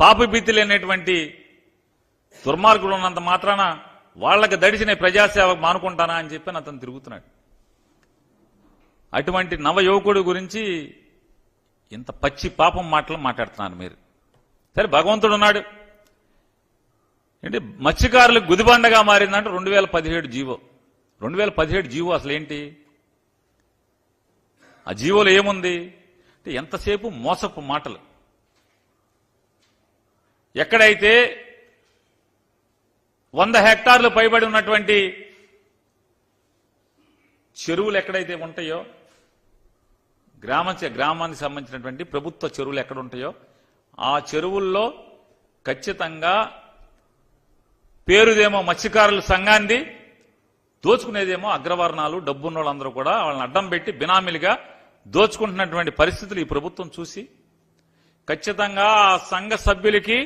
పాపభీతి లేనటువంటి దుర్మార్గులు ఉన్నంత మాత్రాన వాళ్లకు దడిచిన ప్రజాసేవకు మానుకుంటానా అని చెప్పి అతను తిరుగుతున్నాడు. అటువంటి నవ యువకుడి గురించి ఇంత పచ్చి పాపం మాటలు మాట్లాడుతున్నారు మీరు. సరే, భగవంతుడు ఉన్నాడు. ఏంటి మత్స్యకారులకు గుదిబండగా మారిందంటే 2017 జీవో. 2017 జీవో అసలు ఏంటి? ఆ జీవోలో ఏముంది అంటే ఎంతసేపు మోసపు మాటలు. ఎక్కడైతే 100 హెక్టార్లు పైబడి ఉన్నటువంటి చెరువులు ఎక్కడైతే ఉంటాయో, గ్రామానికి సంబంధించినటువంటి ప్రభుత్వ చెరువులు ఎక్కడ ఉంటాయో ఆ చెరువుల్లో ఖచ్చితంగా పేరుదేమో మత్స్యకారుల సంఘాన్ని, దోచుకునేదేమో అగ్రవర్ణాలు, డబ్బున్న వాళ్ళందరూ కూడా వాళ్ళని అడ్డం పెట్టి బినామీలుగా దోచుకుంటున్నటువంటి పరిస్థితులు ఈ ప్రభుత్వం చూసి ఖచ్చితంగా ఆ సంఘ సభ్యులకి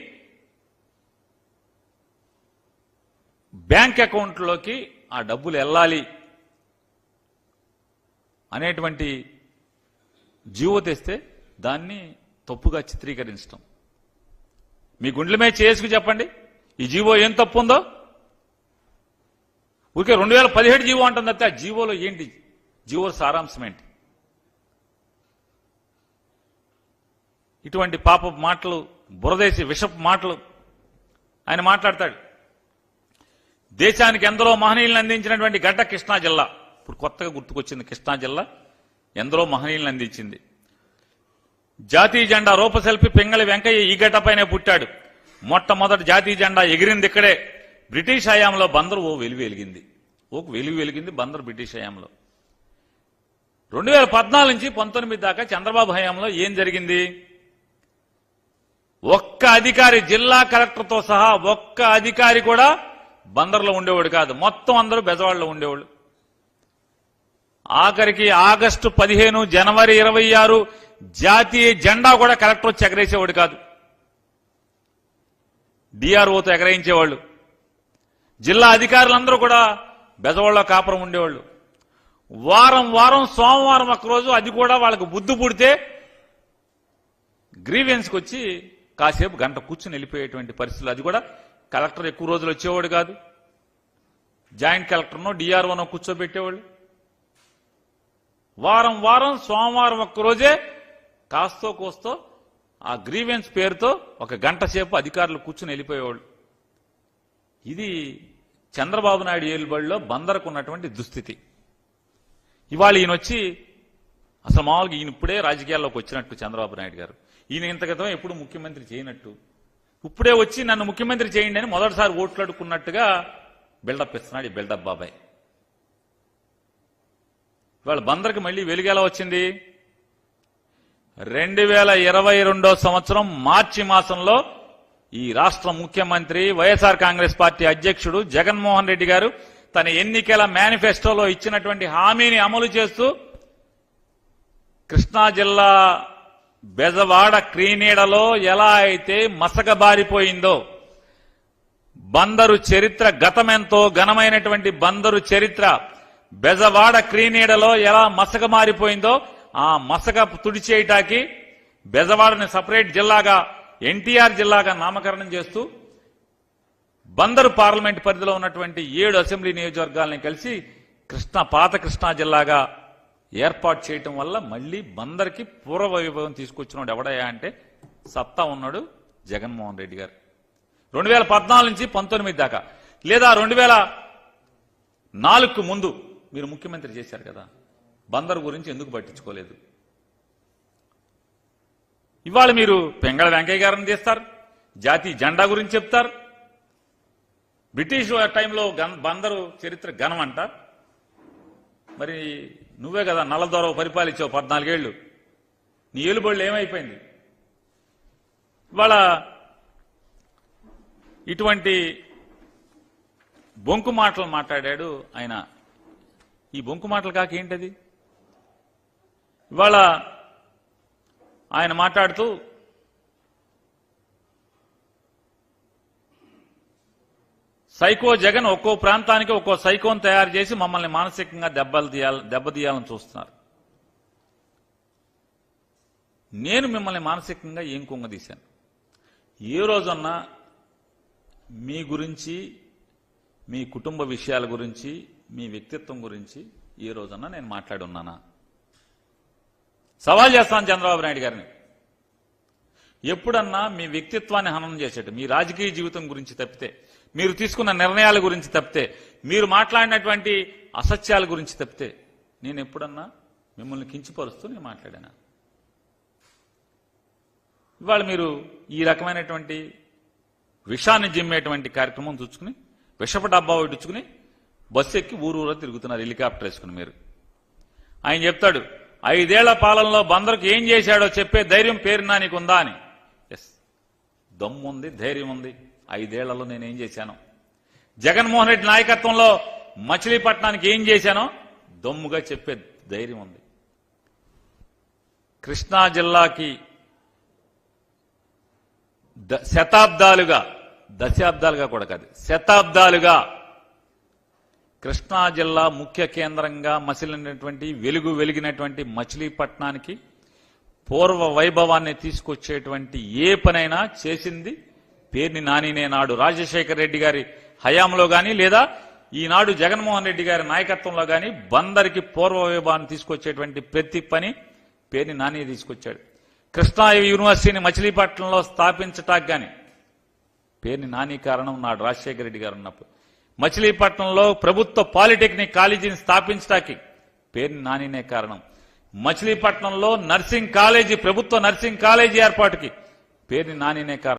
బ్యాంక్ అకౌంట్లోకి ఆ డబ్బులు వెళ్ళాలి అనేటువంటి జీవో తెస్తే దాన్ని తప్పుగా చిత్రీకరించడం. మీ గుండెలమే చేసుకు చెప్పండి, ఈ జీవో ఏం తప్పు ఉందో. ఊరికే 2017 జీవో అంటుంది అయితే ఆ జీవోలో ఏంటి? జీవో సారాంశం ఏంటి? ఇటువంటి పాప మాటలు, బురదేసి విషపు మాటలు ఆయన మాట్లాడతాడు. దేశానికి ఎందరో మహనీయులను అందించినటువంటి గడ్డ కృష్ణా జిల్లా. ఇప్పుడు కొత్తగా గుర్తుకొచ్చింది కృష్ణా జిల్లా ఎందరో మహనీయులను అందించింది. జాతీయ జెండా రూపశిల్పి పింగళి వెంకయ్య ఈ గడ్డపైనే పుట్టాడు. మొట్టమొదటి జాతీయ జెండా ఎగిరింది ఇక్కడే. బ్రిటిష్ హయాంలో బందరు వెలుగు వెలిగింది బందరు బ్రిటిష్ హయాంలో. 2014 నుంచి 19 దాకా చంద్రబాబు హయాంలో ఏం జరిగింది? ఒక్క అధికారి, జిల్లా కలెక్టర్తో సహా ఒక్క అధికారి కూడా బందర్లో ఉండేవాడు కాదు. మొత్తం అందరూ బెజవాడలో ఉండేవాళ్ళు. ఆఖరికి ఆగస్టు 15, జనవరి 26 జాతీయ జెండా కూడా కలెక్టర్ వచ్చి ఎగరేసేవాడు కాదు. డిఆర్ఓతో ఎగరేయించేవాళ్ళు. జిల్లా అధికారులందరూ కూడా బెజవాడలో కాపురం ఉండేవాళ్ళు. వారం సోమవారం ఒక్కరోజు అది కూడా వాళ్ళకు బుద్ధి పుడితే గ్రీవెన్స్కి వచ్చి కాసేపు గంట కూర్చుని వెళ్ళిపోయేటువంటి పరిస్థితులు. అది కూడా కలెక్టర్ ఎక్కువ రోజులు వచ్చేవాడు కాదు. జాయింట్ కలెక్టర్నో డిఆర్ఓనో కూర్చోబెట్టేవాళ్ళు. వారం సోమవారం ఒక్కరోజే కాస్తో కోస్తో ఆ గ్రీవెన్స్ పేరుతో ఒక గంట సేపు అధికారులు కూర్చుని వెళ్ళిపోయేవాళ్ళు. ఇది చంద్రబాబు నాయుడు ఏలుబడిలో బందరకు ఉన్నటువంటి దుస్థితి. ఇవాళ ఈయన వచ్చి అసలు మామూలుగా ఈయన ఇప్పుడే రాజకీయాల్లోకి వచ్చినట్టు చంద్రబాబు నాయుడు గారు. ఈయన ఇంత క్రితం ఎప్పుడు ముఖ్యమంత్రి చేయనట్టు ఇప్పుడే వచ్చి నన్ను ముఖ్యమంత్రి చేయండి అని మొదటిసారి ఓట్లు అడుక్కున్నట్టుగా బిల్డప్ ఇస్తున్నాడు ఈ బిల్డప్ బాబాయ్. ఇవాళ బందర్కి మళ్ళీ వెలుగేలా వచ్చింది? 2022 సంవత్సరం మార్చి మాసంలో ఈ రాష్ట్ర ముఖ్యమంత్రి వైఎస్ఆర్ కాంగ్రెస్ పార్టీ అధ్యక్షుడు జగన్మోహన్ రెడ్డి గారు తన ఎన్నికల మేనిఫెస్టోలో ఇచ్చినటువంటి హామీని అమలు చేస్తూ కృష్ణా జిల్లా బెజవాడ క్రీనీడలో ఎలా అయితే మసకబారిపోయిందో, బందరు చరిత్ర గతమెంతో ఘనమైనటువంటి బందరు చరిత్ర బెజవాడ క్రీనీడలో ఎలా మసకమారిపోయిందో ఆ మసక తుడిచేయటానికి బెజవాడని సపరేట్ జిల్లాగా ఎన్టీఆర్ జిల్లాగా నామకరణం చేస్తూ బందరు పార్లమెంట్ పరిధిలో ఉన్నటువంటి 7 అసెంబ్లీ నియోజకవర్గాలని కలిసి పాత కృష్ణా జిల్లాగా ఏర్పాటు చేయటం వల్ల మళ్లీ బందర్కి పూర్వ వైభవం తీసుకొచ్చినాడు ఎవడయ్యా అంటే సత్తా ఉన్నాడు జగన్మోహన్ రెడ్డి గారు. 2014 నుంచి 19 దాకా, లేదా 2004కు ముందు మీరు ముఖ్యమంత్రి చేశారు కదా, బందరు గురించి ఎందుకు పట్టించుకోలేదు? ఇవాళ మీరు పింగళ వెంకయ్య గారిని తీస్తారు, జాతీయ జెండా గురించి చెప్తారు. బ్రిటిష్ టైంలో బందరు చరిత్ర ఘనం అంట. మరి నువ్వే కదా నల్లదొర పరిపాలించావు 14 ఏళ్లు. నీ ఏలుబడులు ఏమైపోయింది? ఇవాళ ఇటువంటి బొంకు మాటలు మాట్లాడాడు ఆయన. ఈ బొంకు మాటలు కాక ఏంటది? ఇవాళ ఆయన మాట్లాడుతూ సైకో జగన్ ఒక్కో ప్రాంతానికి ఒక్కో సైకోను తయారు చేసి మమ్మల్ని మానసికంగా దెబ్బతీయాలని చూస్తున్నారు. నేను మిమ్మల్ని మానసికంగా ఏం కుంగదీశాను? ఏ రోజన్నా మీ గురించి, మీ కుటుంబ విషయాల గురించి, మీ వ్యక్తిత్వం గురించి ఏ రోజన్నా నేను మాట్లాడున్నానా? సవాల్ చేస్తాను చంద్రబాబు నాయుడు గారిని. ఎప్పుడన్నా మీ వ్యక్తిత్వాన్ని హననం చేసేట్టు, మీ రాజకీయ జీవితం గురించి తప్పితే, మీరు తీసుకున్న నిర్ణయాల గురించి తప్పితే, మీరు మాట్లాడినటువంటి అసత్యాల గురించి తప్పితే నేను ఎప్పుడన్నా మిమ్మల్ని కించిపరుస్తూ నేను మాట్లాడాను? ఇవాళ మీరు ఈ రకమైనటువంటి విషాన్ని జిమ్మేటువంటి కార్యక్రమం చూసుకుని, విషపు డబ్బా ఇడ్చుకుని బస్సు ఎక్కి ఊరూరా తిరుగుతున్నారు హెలికాప్టర్ వేసుకుని. మీరు ఆయన చెప్తాడు 5 ఏళ్ల పాలనలో బందరుకు ఏం చేశాడో చెప్పే ధైర్యం పేరునా నీకుందా అని. ఎస్, దమ్ముంది, ధైర్యం ఉంది. 5 ఏళ్లలో నేనేం చేశాను, జగన్మోహన్ రెడ్డి నాయకత్వంలో మచిలీపట్నానికి ఏం చేశానో దమ్ముగా చెప్పే ధైర్యం ఉంది. కృష్ణా జిల్లాకి దశాబ్దాలుగా కూడా కాదు, శతాబ్దాలుగా కృష్ణా జిల్లా ముఖ్య కేంద్రంగా మసిలినటువంటి, వెలిగినటువంటి మచిలీపట్నానికి పూర్వ వైభవాన్ని తీసుకొచ్చేటువంటి ఏ పనైనా చేసింది పేర్ని నానినే. నాడు రాజశేఖర రెడ్డి గారి హయాంలో గాని, లేదా ఈనాడు జగన్మోహన్ రెడ్డి గారి నాయకత్వంలో గాని బందరికి పూర్వ వైభవాన్ని తీసుకొచ్చేటువంటి ప్రతి పని పేర్ని నాని తీసుకొచ్చాడు. కృష్ణా యూనివర్సిటీని మచిలీపట్నంలో స్థాపించటానికి గాని పేర్ని నాని కారణం. నాడు రాజశేఖర రెడ్డి గారు ఉన్నప్పుడు మచిలీపట్నంలో ప్రభుత్వ పాలిటెక్నిక్ కాలేజీని స్థాపించడానికి పేర్ని నానినే కారణం. మచిలీపట్నంలో నర్సింగ్ కాలేజీ, ప్రభుత్వ నర్సింగ్ కాలేజీ ఏర్పాటుకి పేర్ని నానినే కారణం.